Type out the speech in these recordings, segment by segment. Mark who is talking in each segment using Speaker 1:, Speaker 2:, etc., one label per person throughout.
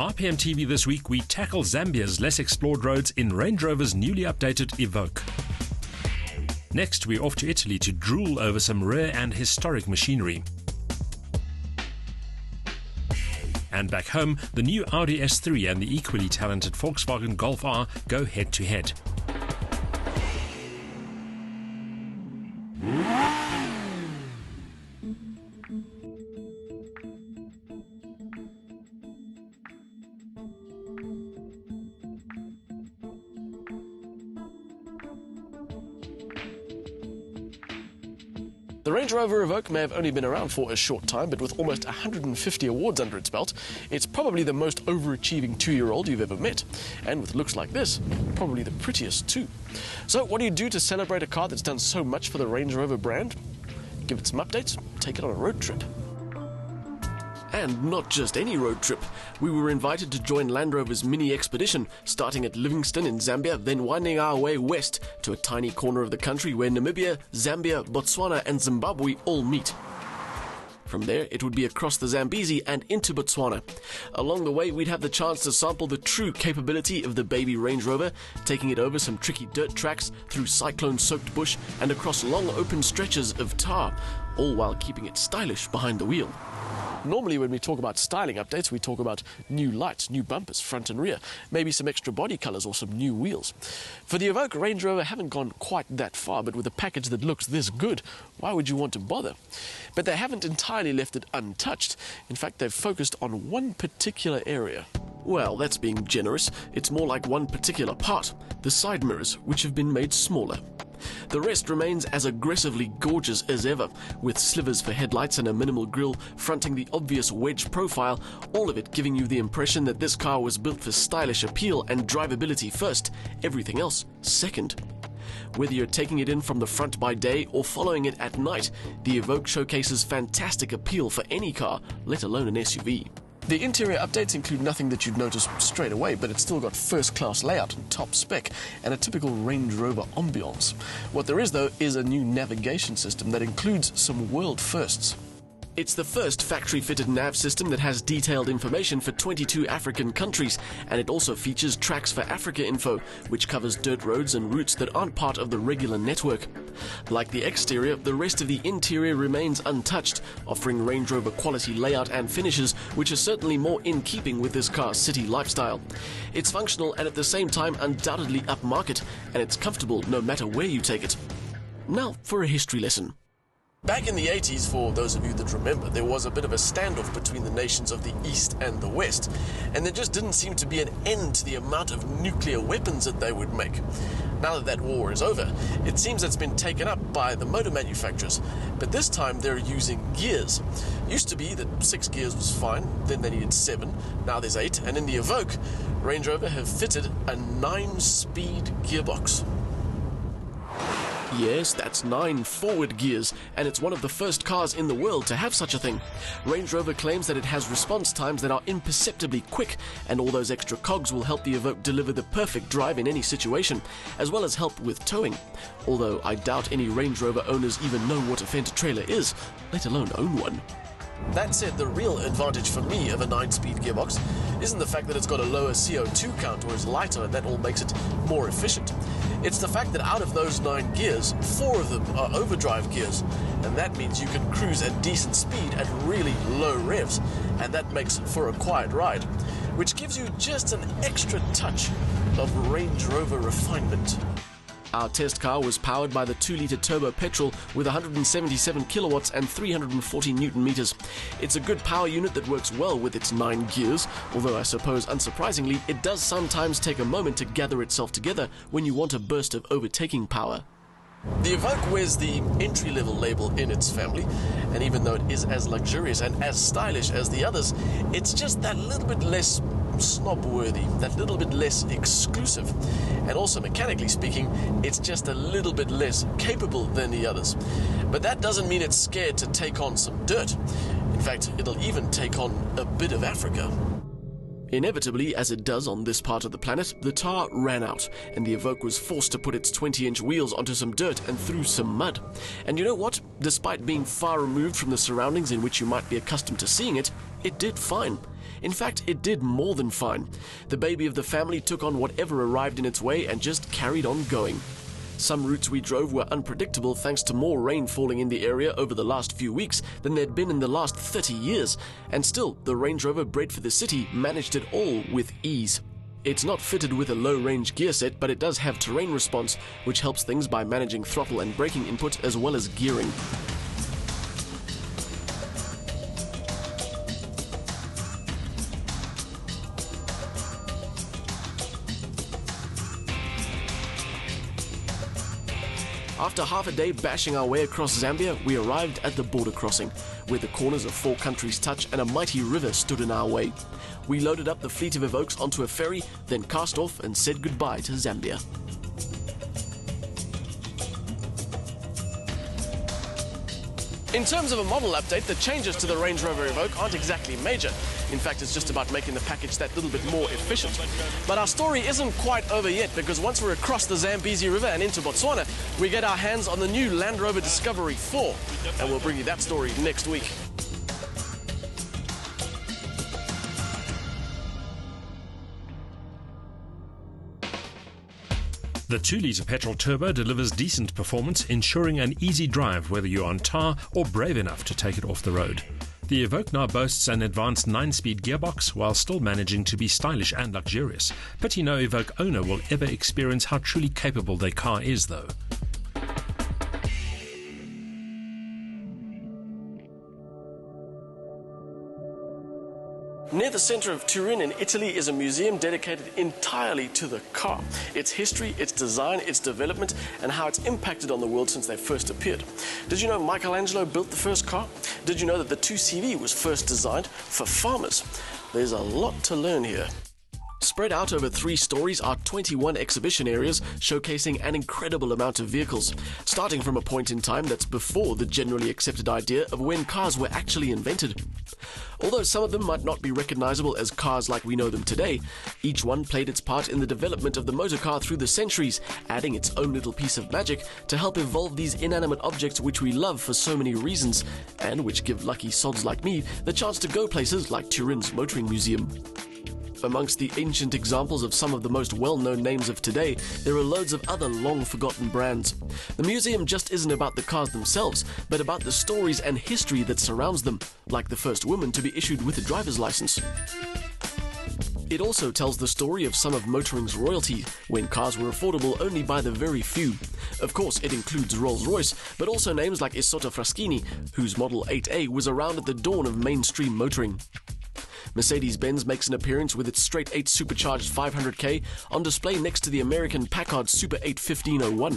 Speaker 1: RPM TV this week, we tackle Zambia's less explored roads in Range Rover's newly updated Evoque. Next, we're off to Italy to drool over some rare and historic machinery. And back home, the new Audi S3 and the equally talented Volkswagen Golf R go head to head.
Speaker 2: The Range Rover Evoque may have only been around for a short time, but with almost 150 awards under its belt, it's probably the most overachieving 2-year-old you've ever met. And with looks like this, probably the prettiest too. So what do you do to celebrate a car that's done so much for the Range Rover brand? Give it some updates, take it on a road trip. And not just any road trip. We were invited to join Land Rover's mini expedition, starting at Livingstone in Zambia, then winding our way west to a tiny corner of the country where Namibia, Zambia, Botswana and Zimbabwe all meet. From there, it would be across the Zambezi and into Botswana. Along the way, we'd have the chance to sample the true capability of the baby Range Rover, taking it over some tricky dirt tracks, through cyclone-soaked bush and across long open stretches of tar, all while keeping it stylish behind the wheel. Normally when we talk about styling updates, we talk about new lights, new bumpers, front and rear, maybe some extra body colours or some new wheels. For the Evoque, Range Rover haven't gone quite that far, but with a package that looks this good, why would you want to bother? But they haven't entirely left it untouched. In fact, they've focused on one particular area. Well, that's being generous. It's more like one particular part, the side mirrors, which have been made smaller. The rest remains as aggressively gorgeous as ever, with slivers for headlights and a minimal grille fronting the obvious wedge profile, all of it giving you the impression that this car was built for stylish appeal and drivability first, everything else second. Whether you're taking it in from the front by day or following it at night, the Evoque showcases fantastic appeal for any car, let alone an SUV. The interior updates include nothing that you'd notice straight away, but it's still got first-class layout and top spec, and a typical Range Rover ambiance. What there is, though, is a new navigation system that includes some world firsts. It's the first factory-fitted nav system that has detailed information for 22 African countries, and it also features Tracks for Africa info, which covers dirt roads and routes that aren't part of the regular network. Like the exterior, the rest of the interior remains untouched, offering Range Rover quality layout and finishes, which are certainly more in keeping with this car's city lifestyle. It's functional and at the same time undoubtedly upmarket, and it's comfortable no matter where you take it. Now for a history lesson. Back in the 80s, for those of you that remember, there was a bit of a standoff between the nations of the East and the West, and there just didn't seem to be an end to the amount of nuclear weapons that they would make. Now that that war is over, it seems it's been taken up by the motor manufacturers, but this time they're using gears. Used to be that 6 gears was fine, then they needed 7, now there's 8, and in the Evoque, Range Rover have fitted a 9-speed gearbox. Yes, that's 9 forward gears, and it's one of the first cars in the world to have such a thing. Range Rover claims that it has response times that are imperceptibly quick, and all those extra cogs will help the Evoque deliver the perfect drive in any situation, as well as help with towing. Although I doubt any Range Rover owners even know what a Fender trailer is, let alone own one. That said, the real advantage for me of a 9-speed gearbox isn't the fact that it's got a lower CO2 count or is lighter and that all makes it more efficient. It's the fact that out of those 9 gears, 4 of them are overdrive gears, and that means you can cruise at decent speed at really low revs, and that makes for a quiet ride, which gives you just an extra touch of Range Rover refinement. Our test car was powered by the 2-litre turbo petrol with 177 kilowatts and 340 newton meters. It's a good power unit that works well with its 9 gears, although I suppose unsurprisingly it does sometimes take a moment to gather itself together when you want a burst of overtaking power. The Evoque wears the entry-level label in its family, and even though it is as luxurious and as stylish as the others, it's just that little bit less snob-worthy, that little bit less exclusive. And also, mechanically speaking, it's just a little bit less capable than the others. But that doesn't mean it's scared to take on some dirt. In fact, it'll even take on a bit of Africa. Inevitably, as it does on this part of the planet, the tar ran out, and the Evoque was forced to put its 20-inch wheels onto some dirt and through some mud. And you know what? Despite being far removed from the surroundings in which you might be accustomed to seeing it, It did fine. In fact, it did more than fine. The baby of the family took on whatever arrived in its way and just carried on going. Some routes we drove were unpredictable thanks to more rain falling in the area over the last few weeks than there'd been in the last 30 years. And still, the Range Rover bred for the city managed it all with ease. It's not fitted with a low-range gear set, but it does have terrain response, which helps things by managing throttle and braking input as well as gearing. After half a day bashing our way across Zambia, we arrived at the border crossing, where the corners of 4 countries touch and a mighty river stood in our way. We loaded up the fleet of Evokes onto a ferry, then cast off and said goodbye to Zambia. In terms of a model update, the changes to the Range Rover Evoque aren't exactly major. In fact, it's just about making the package that little bit more efficient. But our story isn't quite over yet, because once we're across the Zambezi River and into Botswana, we get our hands on the new Land Rover Discovery 4, and we'll bring you that story next week.
Speaker 1: The 2-litre petrol turbo delivers decent performance, ensuring an easy drive whether you're on tar or brave enough to take it off the road. The Evoque now boasts an advanced 9-speed gearbox while still managing to be stylish and luxurious. Pity no Evoque owner will ever experience how truly capable their car is, though.
Speaker 2: Near the center of Turin in Italy is a museum dedicated entirely to the car, its history, its design, its development, and how it's impacted on the world since they first appeared. Did you know Michelangelo built the first car? Did you know that the 2CV was first designed for farmers? There's a lot to learn here. Spread out over 3 stories are 21 exhibition areas showcasing an incredible amount of vehicles, starting from a point in time that's before the generally accepted idea of when cars were actually invented. Although some of them might not be recognizable as cars like we know them today, each one played its part in the development of the motor car through the centuries, adding its own little piece of magic to help evolve these inanimate objects which we love for so many reasons, and which give lucky sods like me the chance to go places like Turin's Motoring Museum. Amongst the ancient examples of some of the most well-known names of today, there are loads of other long-forgotten brands. The museum just isn't about the cars themselves, but about the stories and history that surrounds them, like the first woman to be issued with a driver's license. It also tells the story of some of motoring's royalty, when cars were affordable only by the very few. Of course, it includes Rolls-Royce, but also names like Isotta Fraschini, whose Model 8A was around at the dawn of mainstream motoring. Mercedes-Benz makes an appearance with its straight 8 supercharged 500k on display next to the American Packard Super 8 1501.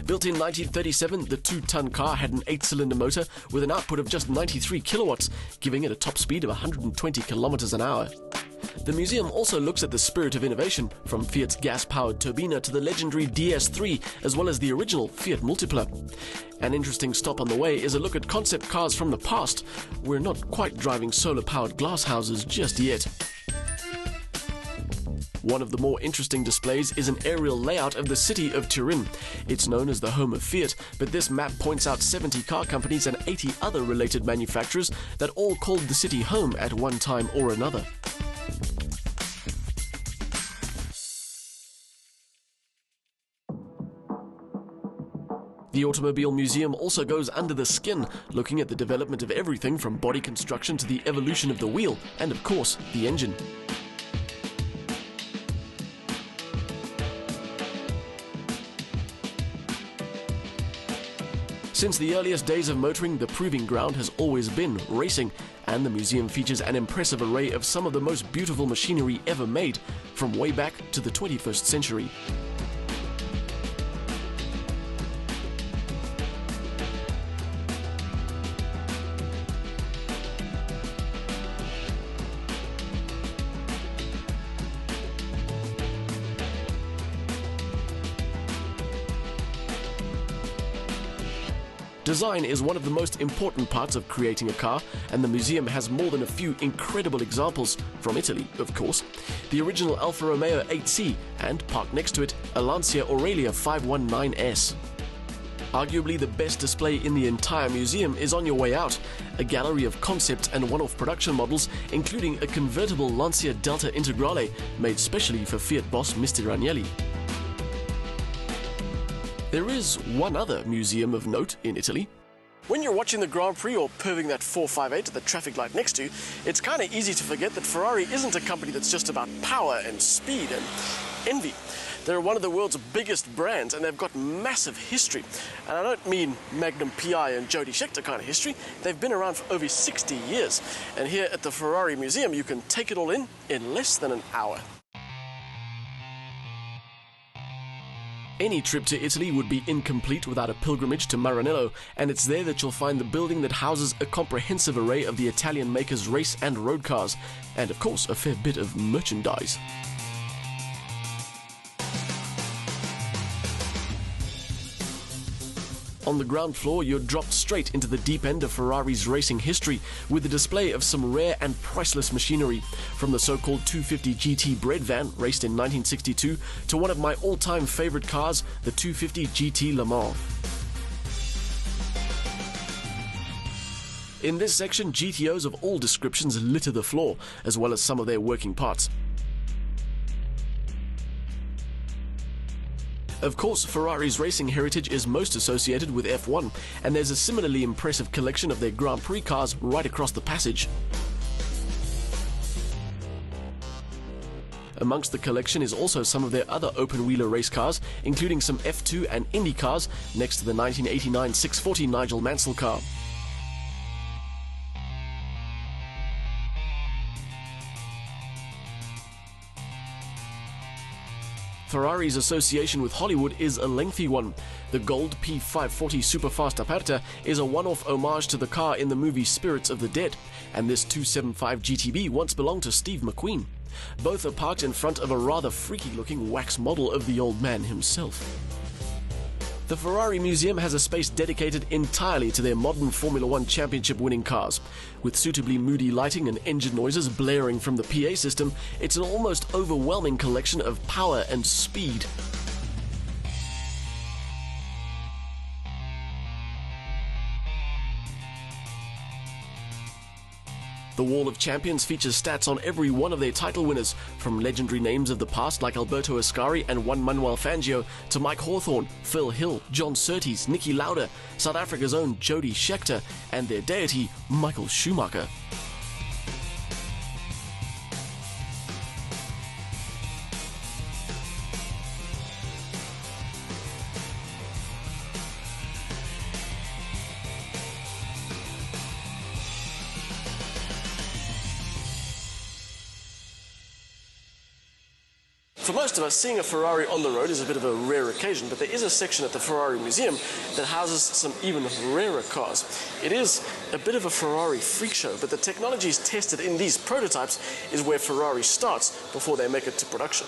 Speaker 2: Built in 1937, the 2-ton car had an 8-cylinder motor with an output of just 93 kilowatts, giving it a top speed of 120 kilometers an hour. The museum also looks at the spirit of innovation, from Fiat's gas-powered Turbina to the legendary DS3, as well as the original Fiat Multipla. An interesting stop on the way is a look at concept cars from the past. We're not quite driving solar-powered glass houses just yet. One of the more interesting displays is an aerial layout of the city of Turin. It's known as the home of Fiat, but this map points out 70 car companies and 80 other related manufacturers that all called the city home at one time or another. The Automobile Museum also goes under the skin, looking at the development of everything from body construction to the evolution of the wheel, and of course, the engine. Since the earliest days of motoring, the proving ground has always been racing, and the museum features an impressive array of some of the most beautiful machinery ever made, from way back to the 21st century. Design is one of the most important parts of creating a car, and the museum has more than a few incredible examples, from Italy, of course. The original Alfa Romeo 8C, and parked next to it, a Lancia Aurelia 519S. Arguably the best display in the entire museum is on your way out, a gallery of concept and one-off production models, including a convertible Lancia Delta Integrale made specially for Fiat boss Mr. Agnelli. There is one other museum of note in Italy. When you're watching the Grand Prix or perving that 458 at the traffic light next to you, it's kind of easy to forget that Ferrari isn't a company that's just about power and speed and envy. They're one of the world's biggest brands, and they've got massive history. And I don't mean Magnum PI and Jody Scheckter kind of history. They've been around for over 60 years. And here at the Ferrari Museum, you can take it all in less than an hour. Any trip to Italy would be incomplete without a pilgrimage to Maranello, and it's there that you'll find the building that houses a comprehensive array of the Italian makers' race and road cars, and of course a fair bit of merchandise. On the ground floor, you're dropped straight into the deep end of Ferrari's racing history with a display of some rare and priceless machinery, from the so-called 250 GT bread van, raced in 1962, to one of my all-time favorite cars, the 250 GT Le Mans. In this section, GTOs of all descriptions litter the floor, as well as some of their working parts. Of course, Ferrari's racing heritage is most associated with F1, and there's a similarly impressive collection of their Grand Prix cars right across the passage. Amongst the collection is also some of their other open-wheeler race cars, including some F2 and Indy cars, next to the 1989 640 Nigel Mansell car. Ferrari's association with Hollywood is a lengthy one. The gold P540 Superfast Aperta is a one-off homage to the car in the movie Spirits of the Dead, and this 275 GTB once belonged to Steve McQueen. Both are parked in front of a rather freaky-looking wax model of the old man himself. The Ferrari Museum has a space dedicated entirely to their modern Formula One championship-winning cars. With suitably moody lighting and engine noises blaring from the PA system, it's an almost overwhelming collection of power and speed. The Wall of Champions features stats on every one of their title winners, from legendary names of the past like Alberto Ascari and Juan Manuel Fangio, to Mike Hawthorne, Phil Hill, John Surtees, Niki Lauda, South Africa's own Jody Scheckter, and their deity, Michael Schumacher. For most of us, seeing a Ferrari on the road is a bit of a rare occasion, but there is a section at the Ferrari Museum that houses some even rarer cars. It is a bit of a Ferrari freak show, but the technologies tested in these prototypes is where Ferrari starts before they make it to production.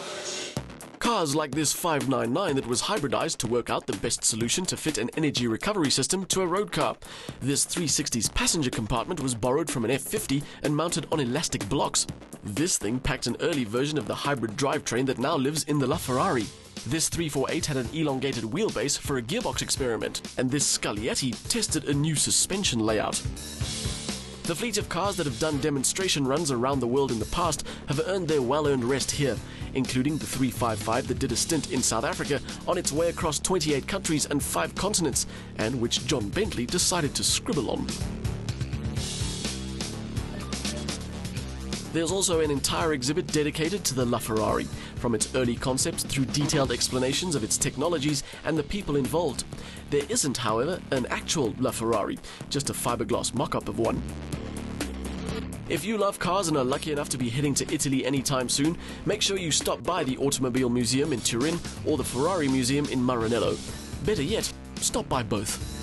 Speaker 2: Cars like this 599 that was hybridized to work out the best solution to fit an energy recovery system to a road car. This 360's passenger compartment was borrowed from an F50 and mounted on elastic blocks. This thing packed an early version of the hybrid drivetrain that now lives in the LaFerrari. This 348 had an elongated wheelbase for a gearbox experiment, and this Scaglietti tested a new suspension layout. The fleet of cars that have done demonstration runs around the world in the past have earned their well-earned rest here, including the 355 that did a stint in South Africa on its way across 28 countries and 5 continents, and which John Bentley decided to scribble on. There's also an entire exhibit dedicated to the LaFerrari, from its early concepts through detailed explanations of its technologies and the people involved. There isn't, however, an actual LaFerrari, just a fiberglass mock-up of one. If you love cars and are lucky enough to be heading to Italy anytime soon, make sure you stop by the Automobile Museum in Turin or the Ferrari Museum in Maranello. Better yet, stop by both.